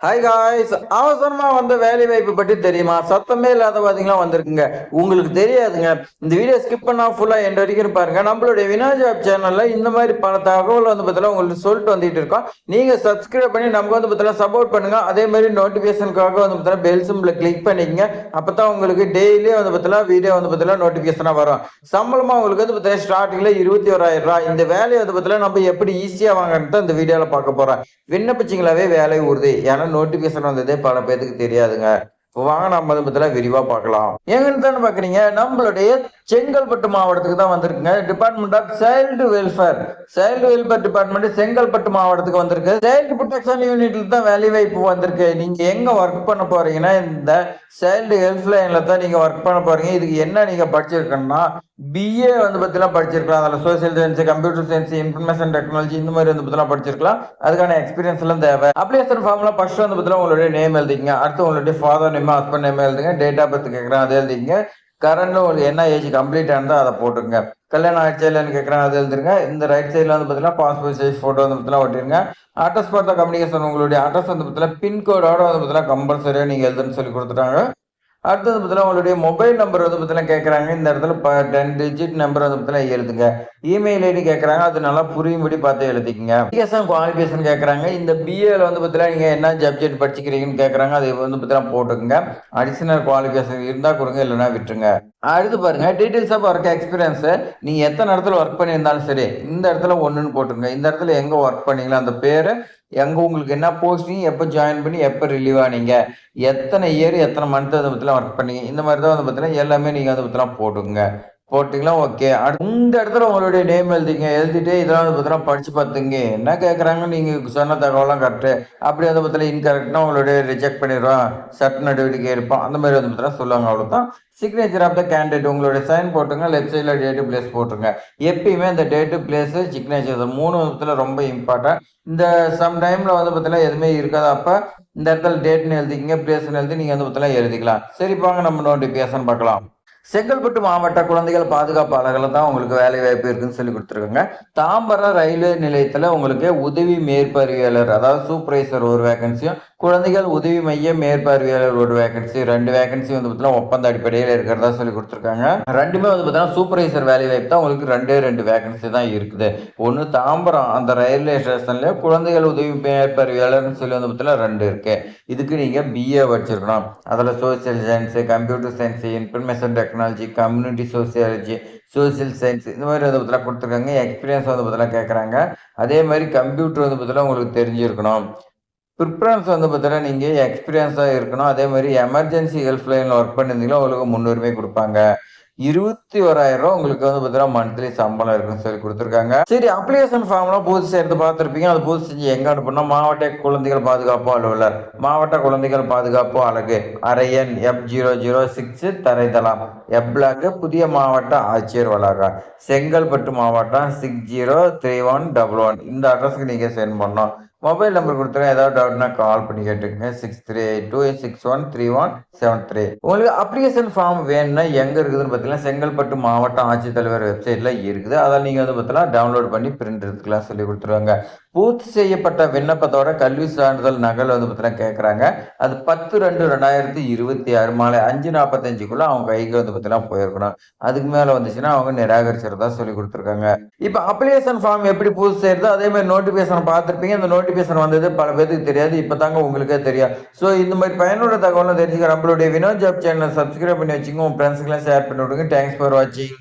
Hi guys, அவசரமா வந்த வேலை வாய்ப்பு பற்றி தெரியுமா? சத்தமே இல்லாத பாத்தீங்களா வந்திருக்குங்க. உங்களுக்கு தெரியாதுங்க. இந்த வீடியோ ஸ்கிப் பண்ணா ஃபுல்லா எண்ட் வரைக்கும் பாருங்க. நம்மளுடைய வினா ஜாப் சேனல்ல இந்த மாதிரி பல தகவல் வந்து பார்த்தீங்கன்னா உங்களுக்கு சொல்லிட்டு வந்துட்டு இருக்கோம். நீங்க சப்ஸ்கிரைப் பண்ணி நமக்கு வந்து பார்த்தீங்கன்னா சப்போர்ட் பண்ணுங்க. அதே மாதிரி நோட்டிபிகேஷனுக்காக வந்து பார்த்தீங்கன்னா பெல் சிம்பிள கிளிக் பண்ணிக்கங்க. அப்பதான் உங்களுக்கு டெய்லி வந்து பார்த்தீங்கன்னா வீடியோ வந்து பார்த்தீங்கன்னா நோட்டிபிகேஷனா வரும். சம்பளமா உங்களுக்கு வந்து பார்த்தீங்கன்னா ஸ்டார்டிங்ல 21,000 ரூபாய். இந்த வேலையை வந்து பார்த்தீங்கன்னா நம்ம எப்படி ஈஸியா வாங்குறது இந்த வீடியோல பார்க்க போறோம். விண்ணப்பிச்சிங்களாவே வேலை உறுதி. ஏன்னா நோட்டிபிகேஷன் வந்ததே பல பேருக்கு தெரியாதுங்க. வாங்க நம்ம அதை பத்திலாம் விரிவா பார்க்கலாம். எங்கன்னு தானே பாக்குறீங்க, நம்மளுடைய செங்கல்பட்டு மாவட்டத்துக்கு தான் வந்திருக்குங்க. Department of child welfare department Chengalpattu மாவட்டத்துக்கு வந்திருக்கு. சைல்டு ப்ரொடெக்ஷன் யூனிட்ல தான் வேலை வாய்ப்பு வந்திருக்கு. நீங்க எங்க ஒர்க் பண்ண போறீங்கன்னா இந்த சைல்டு ஹெல்ப் லைன்ல தான் நீங்க ஒர்க் பண்ண போறீங்க. இதுக்கு என்ன நீங்க படிச்சிருக்கணும்னா பிஏ வந்து பத்திலாம் படிச்சிருக்கலாம். அதில் social science, computer science, information technology இந்த மாதிரி வந்து பத்திலாம் படிச்சிருக்கலாம். அதுக்கான எக்ஸ்பீரியன்ஸ் எல்லாம் தேவை. அப்ளிகேஷன் ஃபார்ம்ல ஃபர்ஸ்ட் வந்து பத்திலாம் உங்களுடைய நேம் எழுதிங்க. அடுத்து உங்களுடைய ஃபாதர் நேம், ஹஸ்பண்ட் நேம் எழுதுங்க. டேட் ஆஃப் பர்த் கேட்குறேன், அதை எழுதிங்க. கரண்ட் உங்களுக்கு என்ன ஏஜ் கம்ப்ளீட் ஆனதோ அதை போட்டுருங்க. கல்யாணம் ஆயிடுச்சா இல்லைன்னு கேட்குறேன், அதை எழுதுருங்க. இந்த ரைட் சைடில் வந்து பார்த்தீங்கன்னா பாஸ்போர்ட் சைஸ் ஃபோட்டோ வந்து பார்த்தீங்கன்னா ஒட்டிருங்க. அட்ரஸ் பார்த்தா கம்யூனிகேஷன் உங்களுடைய அட்ரஸ் வந்து பார்த்தீங்கன்னா பின்கோடோட வந்து பார்த்தீங்கன்னா கம்பல்சரியாக நீங்கள் எழுதுன்னு சொல்லி கொடுத்துட்டாங்க. அடுத்தது பார்த்தீங்கன்னா உங்களுடைய மொபைல் நம்பர் வந்து பார்த்தீங்கன்னா கேட்குறாங்க. இந்த இடத்துல 10 டிஜிட் நம்பர் வந்து பார்த்தீங்கன்னா எழுதுங்க. இமெயில் ஐடி கேட்குறாங்க, அது நல்லா புரியும்படி பார்த்து எழுதிக்கங்க. எஜுகேஷன் குவாலிஃபிகேஷன் கேட்குறாங்க. இந்த பிஏல வந்து பார்த்தீங்கன்னா நீங்கள் என்ன சப்ஜெக்ட் படிச்சுக்கிறீங்கன்னு கேட்குறாங்க, அது வந்து பார்த்தீங்கன்னா போட்டுக்கங்க. அடிஷனல் குவாலிஃபிகேஷன் இருந்தால் கொடுங்க, இல்லைன்னா விட்டுருங்க. அடுத்து பாருங்க, டீடைல்ஸ் ஆஃப் ஒர்க் எக்ஸ்பீரியன்ஸ். நீங்க எத்தனை இடத்துல ஒர்க் பண்ணியிருந்தாலும் சரி, இந்த இடத்துல ஒன்றுன்னு போட்டுருங்க. இந்த இடத்துல எங்க ஒர்க் பண்ணீங்களா அந்த பேரு, எங்க உங்களுக்கு என்ன போஸ்டிங், எப்போ ஜாயின் பண்ணி எப்போ ரிலீவ் ஆனீங்க, எத்தனை இயர் எத்தனை மந்த் அதை பற்றிலாம் ஒர்க் பண்ணீங்க, இந்த மாதிரி தான் வந்து பார்த்தீங்கன்னா எல்லாமே நீங்கள் அதை பற்றிலாம் போட்டுங்க. போட்டிங்களா? ஓகே. இந்த இடத்துல உங்களுடைய நேம் எழுதிங்க. எழுதிட்டு இதெல்லாம் வந்து பார்த்தீங்கன்னா படிச்சு பார்த்துங்க. என்ன கேட்குறாங்க, நீங்கள் சொன்ன தகவலாம் கரெக்டு, அப்படி வந்து பார்த்தீங்கன்னா இன்கரெக்ட்னா உங்களுடைய ரிஜெக்ட் பண்ணிடுவோம், சட்ட நடவடிக்கை எடுப்போம், அந்த மாதிரி வந்து பார்த்தீங்கன்னா சொல்லுவாங்க. அவ்வளோதான். சிக்னேச்சர் ஆஃப் த கேண்டிடேட் உங்களுடைய சைன் போட்டுங்க. லெஃப்ட் சைடில் டேட்டு பிளேஸ் போட்டுருங்க. எப்பயுமே இந்த டேட்டு பிளேஸு சிக்னேச்சர் 3 விதத்துல ரொம்ப இம்பார்ட்டன்ட். இந்த சம் டைம்ல வந்து பார்த்தீங்கன்னா எதுவுமே இருக்காது. அப்போ இந்த இடத்துல டேட்னு எழுதிக்கிங்க, பிளேஸ்னு எழுதி நீங்கள் வந்து பார்த்தீங்கன்னா எழுதிக்கலாம். சரி, பாங்க நம்ம நோட்டிஃபிகேஷன் பார்க்கலாம். செங்கல்பட்டு மாவட்ட குழந்தைகள் பாதுகாப்பு அலகில் தான் உங்களுக்கு வேலை வாய்ப்பு இருக்குன்னு சொல்லி கொடுத்துருக்காங்க. தாம்பரம் ரயில்வே நிலையத்தில் உங்களுக்கு உதவி மேற்பார்வையாளர், அதாவது சூப்பர்வைசர் ஒரு வேகன்சியும், குழந்தைகள் உதவி மைய மேற்பார்வையாளர் ஒரு வேகன்சி, 2 வேகன்சி வந்து பார்த்தீங்கன்னா ஒப்பந்த அடிப்படையில் இருக்கிறதா சொல்லி கொடுத்துருக்காங்க. ரெண்டுமே வந்து பார்த்தீங்கன்னா சூப்பர்வைசர் வேலை வாய்ப்பு தான் உங்களுக்கு 2 வேகன்சி தான் இருக்குது. ஒன்று தாம்பரம் அந்த ரயில்வே ஸ்டேஷன்ல குழந்தைகள் உதவி மேற்பார்வையாளர்னு சொல்லி வந்து பார்த்தீங்கன்னா 2 இருக்கு. இதுக்கு நீங்கள் பிஏ வச்சிருக்கணும். அதில் social science, computer science, information technology, community sociology, social science இந்த மாதிரி வந்து பார்த்தீங்கன்னா கொடுத்துருக்காங்க. எக்ஸ்பீரியன்ஸ் வந்து பார்த்தீங்கன்னா கேட்குறாங்க. அதே மாதிரி கம்ப்யூட்டர் வந்து பார்த்தீங்கன்னா உங்களுக்கு தெரிஞ்சிருக்கணும். ப்ரிஃபரன்ஸ் வந்து பார்த்தீங்கன்னா நீங்கள் எக்ஸ்பீரியன்ஸாக இருக்கணும். அதே மாதிரி எமர்ஜென்சி ஹெல்ப் லைனில் ஒர்க் பண்ணியிருந்தீங்கன்னா உங்களுக்கு முன்னுரிமை கொடுப்பாங்க. 21,000 ரூபா உங்களுக்கு வந்து பார்த்தீங்கன்னா மந்த்லி சம்பளம் இருக்குன்னு சொல்லி கொடுத்துருக்காங்க. சரி, அப்ளிகேஷன் ஃபார்ம்லாம் பூர்த்தி செய்யறது பார்த்துருப்பீங்க. அது பூர்த்தி செஞ்சு எங்க அனுப்பணும்? மாவட்ட குழந்தைகள் பாதுகாப்பு அலுவலர், மாவட்ட குழந்தைகள் பாதுகாப்பு அலகு, அரையன் F006 தரைதளம், எப்ளாக், புதிய மாவட்ட ஆட்சியர் வளாகம், செங்கல்பட்டு மாவட்டம் 603111. இந்த அட்ரஸ்க்கு நீங்க சென்ட் பண்ணணும். மொபைல் நம்பர் கொடுத்துருங்க. ஏதாவது டவுட்னா கால் பண்ணி கேட்டுக்கங்க. 6382613173. உங்களுக்கு அப்ளிகேஷன் ஃபார்ம் வேணும்னா எங்க இருக்குதுன்னு பார்த்தீங்கன்னா செங்கல்பட்டு மாவட்ட ஆட்சித்தலைவர் வெப்சைட்ல இருக்குது. அதில் நீங்க வந்து பார்த்தீங்கன்னா டவுன்லோட் பண்ணி பிரிண்ட் எடுத்துக்கலாம் சொல்லி கொடுத்துருவாங்க. பூர்த்தி செய்யப்பட்ட விண்ணப்பத்தோட கல்வி சான்றிதழ் நகல் வந்து பார்த்தீங்கன்னா கேட்குறாங்க. அது 10/2/2026 மாலை 5:45க்குள்ள அவங்க கைக்கு வந்து பார்த்தீங்கன்னா போயிருக்கணும். அதுக்கு மேலே வந்துச்சுன்னா அவங்க நிராகரிச்சிருந்தா சொல்லி கொடுத்துருக்காங்க. இப்போ அப்ளிகேஷன் ஃபார்ம் எப்படி பூர்த்தி செய்யறது, அதே மாதிரி நோட்டிஃபிகேஷன் பார்த்துருப்பீங்க. இந்த நோட்டிஃபிகேஷன் வந்தது பல பேருக்கு தெரியாது. இப்போ தாங்க உங்களுக்கே தெரியும். ஸோ இந்த மாதிரி பயனுள்ள தகவலாம் தெரிஞ்சுக்க நம்மளுடைய வினோத் ஜாப் சேனலை சப்ஸ்கிரைப் பண்ணி வச்சுக்கோங்க. உங்கள் ஃப்ரெண்ட்ஸுக்கெல்லாம் ஷேர் பண்ணி விடுங்க. தேங்க்ஸ் ஃபார் வாட்சிங்.